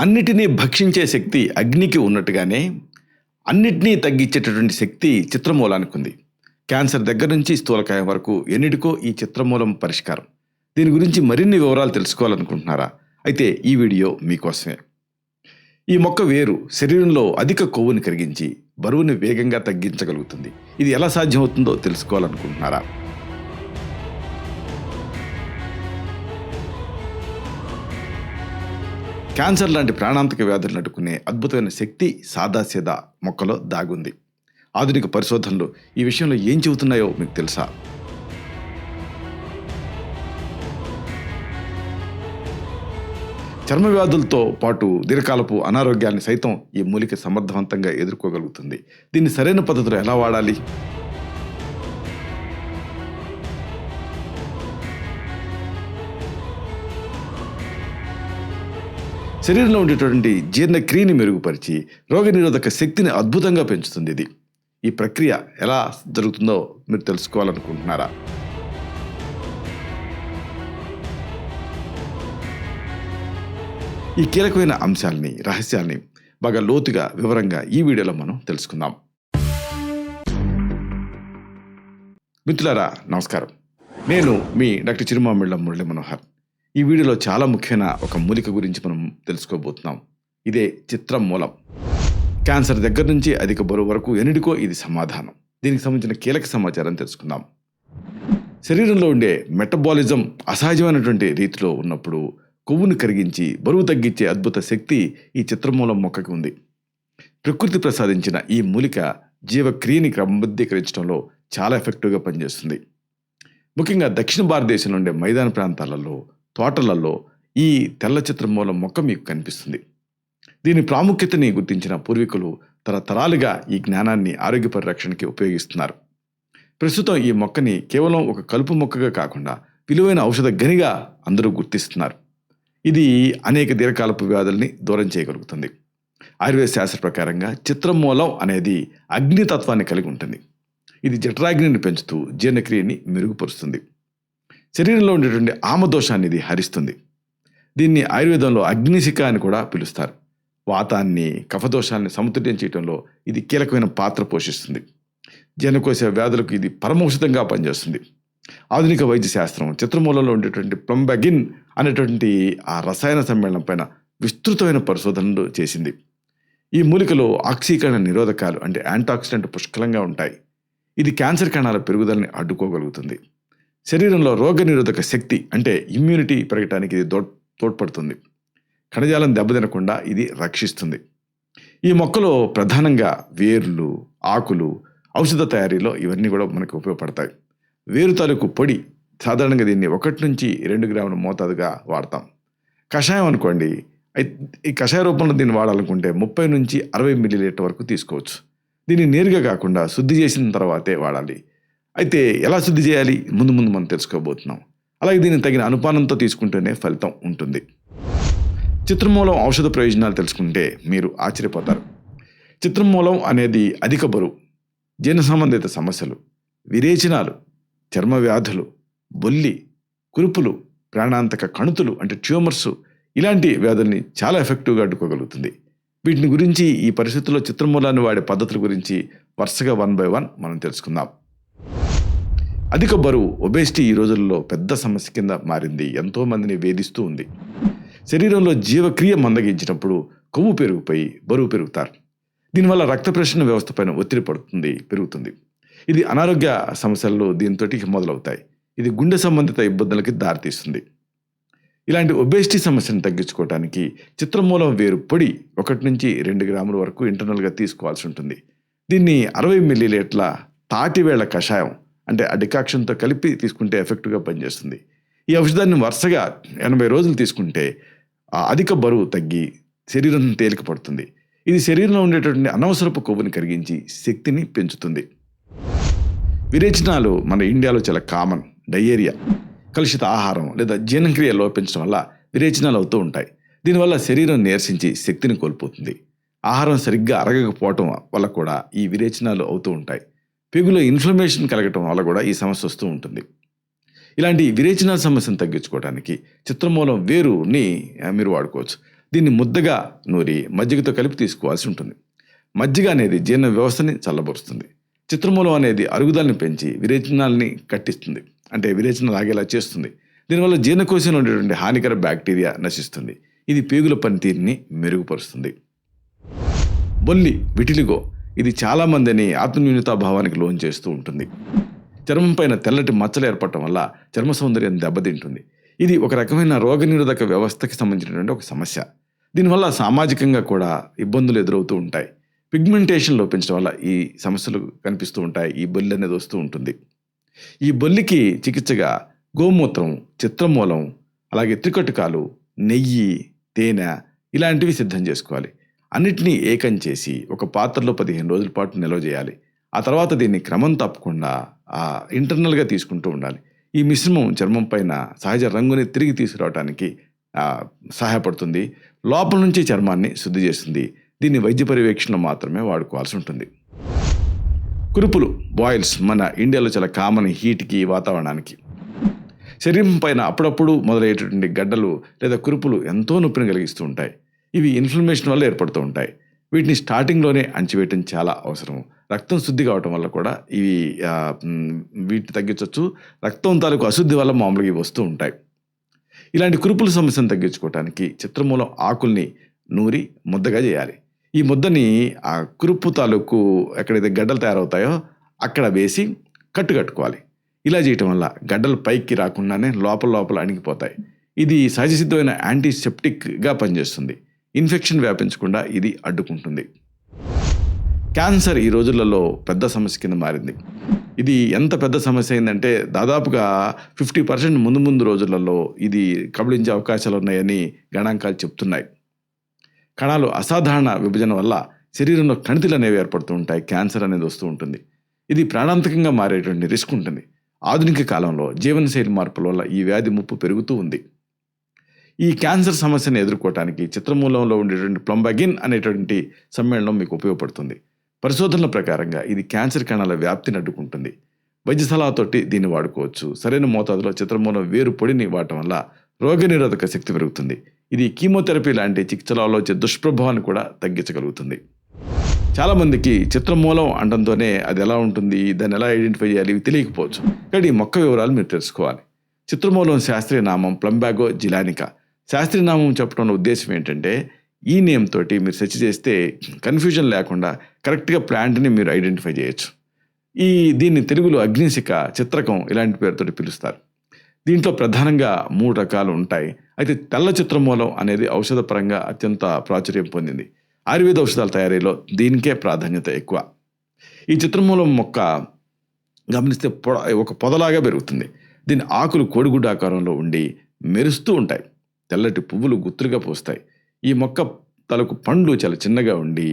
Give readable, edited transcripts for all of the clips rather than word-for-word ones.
అన్నిటినీ భక్షించే శక్తి అగ్నికి ఉన్నట్టుగానే అన్నిటినీ తగ్గించేటటువంటి శక్తి చిత్రమూలానికి ఉంది. క్యాన్సర్ దగ్గర నుంచి స్థూలకాయం వరకు ఎన్నిటికో ఈ చిత్రమూలం పరిష్కారం. దీని గురించి మరిన్ని వివరాలు తెలుసుకోవాలనుకుంటున్నారా? అయితే ఈ వీడియో మీకోసమే. ఈ మొక్క వేరు శరీరంలో అధిక కొవ్వుని కరిగించి బరువుని వేగంగా తగ్గించగలుగుతుంది. ఇది ఎలా సాధ్యమవుతుందో తెలుసుకోవాలనుకుంటున్నారా? క్యాన్సర్ లాంటి ప్రాణాంతక వ్యాధులను అడ్డుకునే అద్భుతమైన శక్తి సాదాసీదా మొక్కలో దాగుంది. ఆధునిక పరిశోధనలు ఈ విషయంలో ఏం చెబుతున్నాయో మీకు తెలుసా? చర్మ వ్యాధులతో పాటు దీర్ఘకాలపు అనారోగ్యాన్ని సైతం ఈ మూలిక సమర్థవంతంగా ఎదుర్కోగలుగుతుంది. దీన్ని సరైన పద్ధతిలో ఎలా వాడాలి? శరీరంలో ఉండేటువంటి జీర్ణక్రియని మెరుగుపరిచి రోగనిరోధక శక్తిని అద్భుతంగా పెంచుతుంది ఇది. ఈ ప్రక్రియ ఎలా జరుగుతుందో మీరు తెలుసుకోవాలనుకుంటున్నారా? ఈ కీలకమైన అంశాలని, రహస్యాల్ని బాగా లోతుగా వివరంగా ఈ వీడియోలో మనం తెలుసుకుందాం. మిత్రులారా నమస్కారం. నేను మీ డాక్టర్ చిరుమామిళ్ళ మురళీ మనోహర్. ఈ వీడియోలో చాలా ముఖ్యమైన ఒక మూలిక గురించి మనం తెలుసుకోబోతున్నాం. ఇదే చిత్రమూలం. క్యాన్సర్ దగ్గర నుంచి అధిక బరువు వరకు ఎన్నిటికో ఇది సమాధానం. దీనికి సంబంధించిన కీలక సమాచారం తెలుసుకుందాం. శరీరంలో ఉండే మెటబాలిజం అసహజమైనటువంటి రీతిలో ఉన్నప్పుడు కొవ్వును కరిగించి బరువు తగ్గించే అద్భుత శక్తి ఈ చిత్రమూలం మొక్కకి ఉంది. ప్రకృతి ప్రసాదించిన ఈ మూలిక జీవక్రియని క్రమబద్ధీకరించడంలో చాలా ఎఫెక్టివ్గా పనిచేస్తుంది. ముఖ్యంగా దక్షిణ భారతదేశంలో ఉండే మైదాన ప్రాంతాలలో, తోటలలో ఈ తెల్ల చిత్రమూలం మొక్క మీకు కనిపిస్తుంది. దీని ప్రాముఖ్యతని గుర్తించిన పూర్వీకులు తరతరాలుగా ఈ జ్ఞానాన్ని ఆరోగ్య పరిరక్షణకి ఉపయోగిస్తున్నారు. ప్రస్తుతం ఈ మొక్కని కేవలం ఒక కలుపు మొక్కగా కాకుండా విలువైన ఔషధ గనిగా అందరూ గుర్తిస్తున్నారు. ఇది అనేక దీర్ఘకాలపు వ్యాధుల్ని దూరం చేయగలుగుతుంది. ఆయుర్వేద శాస్త్ర ప్రకారంగా చిత్రమూలం అనేది అగ్నితత్వాన్ని కలిగి ఉంటుంది. ఇది జఠరాగ్నిని పెంచుతూ జీర్ణక్రియని మెరుగుపరుస్తుంది. శరీరంలో ఉండేటువంటి ఆమదోషాన్ని ఇది హరిస్తుంది. దీన్ని ఆయుర్వేదంలో అగ్నిశిఖ అని కూడా పిలుస్తారు. వాతాన్ని, కఫదోషాన్ని సమతుల్యం చేయడంలో ఇది కీలకమైన పాత్ర పోషిస్తుంది. జీర్ణకోశ వ్యాధులకు ఇది పరమౌషధంగా పనిచేస్తుంది. ఆధునిక వైద్య శాస్త్రం చిత్రమూలంలో ఉండేటువంటి ప్లంబగిన్ అనేటువంటి ఆ రసాయన సమ్మేళనం పైన విస్తృతమైన పరిశోధనలు చేసింది. ఈ మూలికలో ఆక్సీకరణ నిరోధకాలు అంటే యాంటాక్సిడెంట్ పుష్కలంగా ఉంటాయి. ఇది క్యాన్సర్ కణాల పెరుగుదలని అడ్డుకోగలుగుతుంది. శరీరంలో రోగ నిరోధక శక్తి అంటే ఇమ్యూనిటీ పెరగడానికి ఇది తోడ్పడుతుంది. కణజాలం దెబ్బతినకుండా ఇది రక్షిస్తుంది. ఈ మొక్కలో ప్రధానంగా వేర్లు, ఆకులు, ఔషధ తయారీలో ఇవన్నీ కూడా మనకు ఉపయోగపడతాయి. వేరు తాలూకు పొడి సాధారణంగా దీన్ని 1 నుంచి 2 గ్రాముల మోతాదుగా వాడతాం. కషాయం అనుకోండి, ఈ కషాయ రూపంలో దీన్ని వాడాలనుకుంటే 30 నుంచి 60 మిల్లీలీటర్ వరకు తీసుకోవచ్చు. దీన్ని నేరుగా కాకుండా శుద్ధి చేసిన తర్వాతే వాడాలి. అయితే ఎలా శుద్ధి చేయాలి ముందు మనం తెలుసుకోబోతున్నాం. అలాగే దీన్ని తగిన అనుపానంతో తీసుకుంటేనే ఫలితం ఉంటుంది. చిత్రమూలం ఔషధ ప్రయోజనాలు తెలుసుకుంటే మీరు ఆశ్చర్యపోతారు. చిత్రమూలం అనేది అధిక బరువు, జీర్ణ సంబంధిత సమస్యలు, విరేచనాలు, చర్మ వ్యాధులు, బొల్లి, కురుపులు, ప్రాణాంతక కణుతులు అంటే ట్యూమర్స్ ఇలాంటి వ్యాధుల్ని చాలా ఎఫెక్టివ్గా అడ్డుకోగలుగుతుంది. వీటిని గురించి ఈ పరిస్థితుల్లో చిత్రమూలాన్ని వాడే పద్ధతుల గురించి వరుసగా 1 by 1 మనం తెలుసుకుందాం. అధిక బరువు, ఒబేసిటీ ఈ రోజుల్లో పెద్ద సమస్య కింద మారింది. ఎంతోమందిని వేధిస్తూ ఉంది. శరీరంలో జీవక్రియ మందగించినప్పుడు కొవ్వు పెరిగిపోయి బరువు పెరుగుతారు. దీనివల్ల రక్త ప్రసరణ వ్యవస్థ పైన ఒత్తిడి పెరుగుతుంది. ఇది అనారోగ్య సమస్యలు దీంతో మొదలవుతాయి. ఇది గుండె సంబంధిత ఇబ్బందులకి దారితీస్తుంది. ఇలాంటి ఒబేసిటీ సమస్యను తగ్గించుకోవడానికి చిత్రమూలం వేరు పొడి 1 నుంచి 2 గ్రాముల వరకు ఇంటర్నల్గా తీసుకోవాల్సి ఉంటుంది. దీన్ని 60 మిల్లీలీటర్ల తాటివేళ్ల కషాయం అంటే ఆ డికాక్షన్తో కలిపి తీసుకుంటే ఎఫెక్టివ్గా పనిచేస్తుంది. ఈ ఔషధాన్ని వరుసగా 80 రోజులు తీసుకుంటే అధిక బరువు తగ్గి శరీరం తేలిక పడుతుంది. ఇది శరీరంలో ఉండేటువంటి అనవసరపు కొవ్వుని కరిగించి శక్తిని పెంచుతుంది. విరేచనాలు మన ఇండియాలో చాలా కామన్. డయేరియా, కలుషిత ఆహారం లేదా జీర్ణక్రియ లోపించడం వల్ల విరేచనాలు అవుతూ ఉంటాయి. దీనివల్ల శరీరం నీరసించి శక్తిని కోల్పోతుంది. ఆహారం సరిగ్గా అరగకపోవటం వల్ల కూడా ఈ విరేచనాలు అవుతూ ఉంటాయి. పెగులో ఇన్ఫ్లమేషన్ కలగటం వల్ల కూడా ఈ సమస్య వస్తూ ఉంటుంది. ఇలాంటి విరేచనాల సమస్యను తగ్గించుకోవడానికి చిత్రమూలం వేరుని మీరు వాడుకోవచ్చు. దీన్ని ముద్దగా నూరి మజ్జిగతో కలిపి తీసుకోవాల్సి ఉంటుంది. మజ్జిగ అనేది జీర్ణ వ్యవస్థని చల్లబరుస్తుంది. చిత్రమూలం అనేది అరుగుదలని పెంచి విరేచనాల్ని కట్టిస్తుంది, అంటే విరేచనాలు ఆగేలా చేస్తుంది. దీనివల్ల జీర్ణకోశంలో ఉండేటువంటి హానికర బ్యాక్టీరియా నశిస్తుంది. ఇది పేగుల పనితీరుని మెరుగుపరుస్తుంది. బొల్లి, విటిలిగో, ఇది చాలామందిని ఆత్మన్యూనతాభావానికి లోన్ చేస్తూ ఉంటుంది. చర్మం పైన తెల్లటి మచ్చలు ఏర్పడటం వల్ల చర్మ సౌందర్యం దెబ్బతింటుంది. ఇది ఒక రకమైన రోగనిరోధక వ్యవస్థకి సంబంధించినటువంటి ఒక సమస్య. దీనివల్ల సామాజికంగా కూడా ఇబ్బందులు ఎదురవుతూ ఉంటాయి. పిగ్మెంటేషన్ లోపించడం వల్ల ఈ సమస్యలు కనిపిస్తూ ఉంటాయి. ఈ బొల్లి అనేది వస్తూ ఉంటుంది. ఈ బొల్లికి చికిత్సగా గోమూత్రం, చిత్రమూలం, అలాగే త్రికటుకాలు, నెయ్యి, తేనె ఇలాంటివి సిద్ధం చేసుకోవాలి. అన్నిటినీ ఏకం చేసి ఒక పాత్రలో 15 రోజుల పాటు నిల్వ చేయాలి. ఆ తర్వాత దీన్ని క్రమం తప్పకుండా ఇంటర్నల్గా తీసుకుంటూ ఉండాలి. ఈ మిశ్రమం చర్మం పైన సహజ రంగుని తిరిగి తీసుకురావడానికి సహాయపడుతుంది. లోపల నుంచి చర్మాన్ని శుద్ధి చేస్తుంది. దీన్ని వైద్య పర్యవేక్షణలో మాత్రమే వాడుకోవాల్సి ఉంటుంది. కురుపులు, బాయిల్స్ మన ఇండియాలో చాలా కామన్ హీట్కి, వాతావరణానికి. శరీరం పైన అప్పుడప్పుడు మొదలయ్యేటటువంటి గడ్డలు లేదా కురుపులు ఎంతో నొప్పిని కలిగిస్తూ ఉంటాయి. ఇవి ఇన్ఫ్లమేషన్ వల్ల ఏర్పడుతూ ఉంటాయి. వీటిని స్టార్టింగ్లోనే అణచివేయటం చాలా అవసరం. రక్తం శుద్ధి కావటం వల్ల కూడా ఇవి వీటిని తగ్గించవచ్చు. రక్తం తాలూకు అశుద్ధి వల్ల మామూలుగా ఇవి వస్తూ ఉంటాయి. ఇలాంటి కురుపుల సమస్యను తగ్గించుకోవడానికి చిత్రమూలం ఆకుల్ని నూరి ముద్దగా చేయాలి. ఈ ముద్దని ఆ కురుపు తాలూకు ఎక్కడైతే గడ్డలు తయారవుతాయో అక్కడ వేసి కట్టుకోవాలి. ఇలా చేయటం వల్ల గడ్డలు పైకి రాకుండానే లోపల అణిగిపోతాయి. ఇది సహజసిద్ధమైన యాంటీసెప్టిక్గా పనిచేస్తుంది. ఇన్ఫెక్షన్ వ్యాపించకుండా ఇది అడ్డుకుంటుంది. క్యాన్సర్ ఈ రోజులలో పెద్ద సమస్య కింద మారింది. ఇది ఎంత పెద్ద సమస్య అయిందంటే దాదాపుగా 50% ముందు రోజులలో ఇది కబళించే అవకాశాలు ఉన్నాయని గణాంకాలు చెప్తున్నాయి. కణాలు అసాధారణ విభజన వల్ల శరీరంలో కణితులు అనేవి ఏర్పడుతూ ఉంటాయి. క్యాన్సర్ అనేది వస్తూ ఉంటుంది. ఇది ప్రాణాంతకంగా మారేటువంటి రిస్క్ ఉంటుంది. ఆధునిక కాలంలో జీవనశైలి మార్పుల వల్ల ఈ వ్యాధి ముప్పు పెరుగుతూ ఉంది. ఈ క్యాన్సర్ సమస్యను ఎదుర్కోవడానికి చిత్రమూలంలో ఉండేటువంటి ప్లంబాగిన్ అనేటువంటి సమ్మేళనం మీకు ఉపయోగపడుతుంది. పరిశోధనల ప్రకారంగా ఇది క్యాన్సర్ కణాల వ్యాప్తిని అడ్డుకుంటుంది. వైద్య సలహాతోటి దీన్ని వాడుకోవచ్చు. సరైన మోతాదులో చిత్రమూలం వేరు పొడిని వాడటం వల్ల రోగనిరోధక శక్తి పెరుగుతుంది. ఇది కీమోథెరపీ లాంటి చికిత్సలలో వచ్చే దుష్ప్రభావాన్ని కూడా తగ్గించగలుగుతుంది. చాలామందికి చిత్రమూలం అండంతోనే అది ఎలా ఉంటుంది, దాన్ని ఎలా ఐడెంటిఫై చేయాలి ఇవి తెలియకపోవచ్చు. కానీ ఈ మొక్క వివరాలు మీరు తెలుసుకోవాలి. చిత్రమూలం శాస్త్రీయ నామం ప్లంబాగో జిలానికా. శాస్త్రీయ నామం చెప్పడంలో ఉద్దేశం ఏంటంటే ఈ నేమ్ తోటి మీరు సెర్చ్ చేస్తే కన్ఫ్యూజన్ లేకుండా కరెక్ట్గా ప్లాంట్ని మీరు ఐడెంటిఫై చేయొచ్చు. దీన్ని తెలుగులో అగ్నిశిఖ, చిత్రకం ఇలాంటి పేరుతోటి పిలుస్తారు. దీంట్లో ప్రధానంగా 3 రకాలు ఉంటాయి. అయితే తెల్ల చిత్రమూలం అనేది ఔషధపరంగా అత్యంత ప్రాచుర్యం పొందింది. ఆయుర్వేద ఔషధాల తయారీలో దీనికే ప్రాధాన్యత ఎక్కువ. ఈ చిత్రమూలం మొక్క గమనిస్తే ఒక పొదలాగా పెరుగుతుంది. దీని ఆకులు కోడిగుడ్డు ఆకారంలో ఉండి మెరుస్తూ ఉంటాయి. తెల్లటి పువ్వులు గుత్తులుగా పూస్తాయి. ఈ మొక్క తలకు పండ్లు చాలా చిన్నగా ఉండి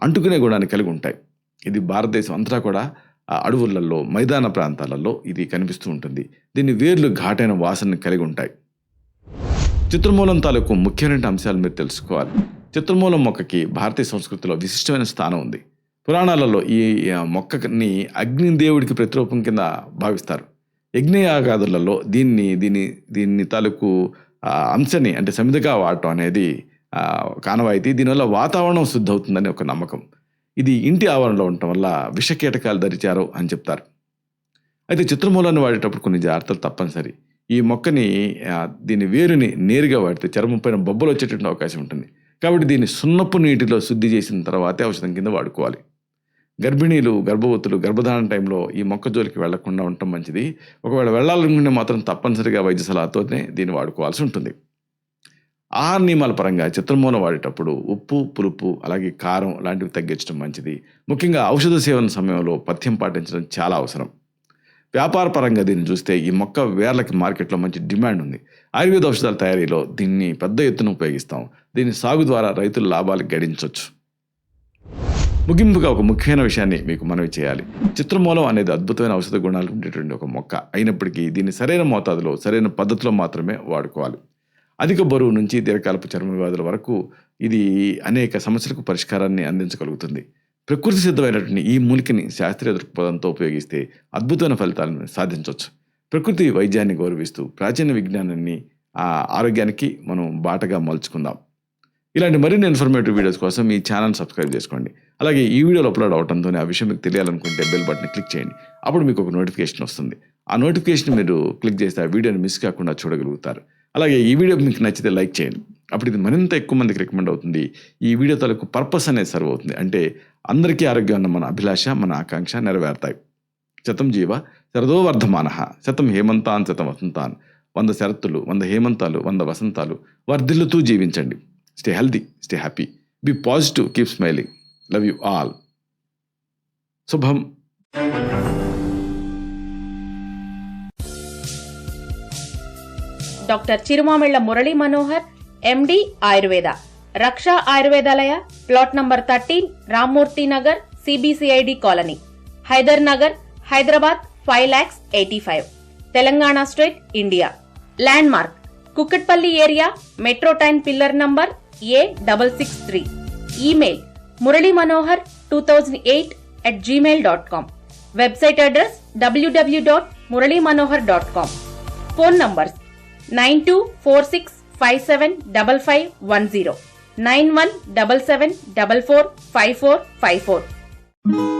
అంటుకునే గుణాన్ని కలిగి ఉంటాయి. ఇది భారతదేశం అంతటా కూడా అడవులలో, మైదాన ప్రాంతాలలో ఇది కనిపిస్తూ ఉంటుంది. దీని వేర్లు ఘాటైన వాసనని కలిగి ఉంటాయి. చిత్రమూలం తాలూకు ముఖ్యమైన అంశాలు మీరు తెలుసుకోవాలి. చిత్రమూలం మొక్కకి భారతీయ సంస్కృతిలో విశిష్టమైన స్థానం ఉంది. పురాణాలలో ఈ మొక్కని అగ్నిదేవుడికి ప్రతిరూపం కింద భావిస్తారు. యజ్ఞయాగాదులలో దీన్ని తాలూకు అంశని అంటే సమిధగా వాడటం అనేది కానవాయితీ. దీనివల్ల వాతావరణం శుద్ధి అవుతుందని ఒక నమ్మకం. ఇది ఇంటి ఆవరణలో ఉండటం వల్ల విషకీటకాలు దరిచారు అని చెప్తారు. అయితే చిత్రమూలాన్ని వాడేటప్పుడు కొన్ని జాగ్రత్తలు తప్పనిసరి. ఈ మొక్కని దీని వేరుని నేరుగా వాడితే చర్మం పైన బొబ్బలు వచ్చేటువంటి అవకాశం ఉంటుంది. కాబట్టి దీన్ని సున్నపు నీటిలో శుద్ధి చేసిన తర్వాతే ఔషధం కింద వాడుకోవాలి. గర్భిణీలు, గర్భవతులు గర్భధారణ టైంలో ఈ మొక్క జోలికి వెళ్లకుండా ఉండటం మంచిది. ఒకవేళ వెళ్ళాలనుకుంటే మాత్రం తప్పనిసరిగా వైద్య సలహాతోనే దీన్ని వాడుకోవాల్సి ఉంటుంది. ఆహార నియమాల పరంగా చిత్రమూలం వాడేటప్పుడు ఉప్పు, పులుపు, అలాగే కారం లాంటివి తగ్గించడం మంచిది. ముఖ్యంగా ఔషధ సేవన సమయంలో పథ్యం పాటించడం చాలా అవసరం. వ్యాపార పరంగా దీన్ని చూస్తే ఈ మొక్క వేర్లకి మార్కెట్లో మంచి డిమాండ్ ఉంది. ఆయుర్వేద ఔషధాల తయారీలో దీన్ని పెద్ద ఎత్తున ఉపయోగిస్తాం. దీని సాగు ద్వారా రైతులు లాభాలు గడించవచ్చు. ముగింపుగా ఒక ముఖ్యమైన విషయాన్ని మీకు మనవి చేయాలి. చిత్రమూలం అనేది అద్భుతమైన ఔషధ గుణాలు ఉండేటువంటి ఒక మొక్క అయినప్పటికీ దీన్ని సరైన మోతాదులో, సరైన పద్ధతిలో మాత్రమే వాడుకోవాలి. అధిక బరువు నుంచి దీర్ఘకాలపు చర్మ వ్యాధుల వరకు ఇది అనేక సమస్యలకు పరిష్కారాన్ని అందించగలుగుతుంది. ప్రకృతి సిద్ధమైనటువంటి ఈ మూలికని శాస్త్రీయ దృక్పథంతో ఉపయోగిస్తే అద్భుతమైన ఫలితాలను సాధించవచ్చు. ప్రకృతి వైద్యాన్ని గౌరవిస్తూ ప్రాచీన విజ్ఞానాన్ని ఆరోగ్యానికి మనం బాటగా మలుచుకుందాం. ఇలాంటి మరిన్ని ఇన్ఫర్మేటివ్ వీడియోస్ కోసం ఈ ఛానల్ సబ్స్క్రైబ్ చేసుకోండి. అలాగే ఈ వీడియోలో అప్లోడ్ అవడంతోనే ఆ విషయం మీకు తెలియాలనుకుంటే బెల్ బటన్ క్లిక్ చేయండి. అప్పుడు మీకు ఒక నోటిఫికేషన్ వస్తుంది. ఆ నోటిఫికేషన్ మీరు క్లిక్ చేస్తే ఆ వీడియోని మిస్ కాకుండా చూడగలుగుతారు. అలాగే ఈ వీడియో మీకు నచ్చితే లైక్ చేయండి. అప్పుడు ఇది మరింత ఎక్కువ మందికి రికమెండ్ అవుతుంది. ఈ వీడియో తాలూకు పర్పస్ అనేది సర్వ్ అవుతుంది. అంటే అందరికీ ఆరోగ్యం అన్న మన అభిలాష, మన ఆకాంక్ష నెరవేరుతాయి. శతం జీవ శరదో వర్ధమానః, శతం హేమంతాన్ శతం వసంతాన్. 100 శరత్తులు, 100 హేమంతాలు, 100 వసంతాలు వర్ధిల్లుతూ జీవించండి. Stay healthy, stay happy, be positive, keep smiling. Love you all. శుభం. Doctor Chirumamilla Murali Manohar, MD Ayurveda, Raksha Ayurvedalaya, plot number 13, Rammurthy Nagar, CBCID colony, Hyder Nagar, Hyderabad 5,85,000, Telangana state, India. Landmark Kukatpally area, metro train pillar number A663. Email muralymanohar2008@gmail.com. Website address www.muralymanohar.com. Phone numbers 9246575510, 9177445454.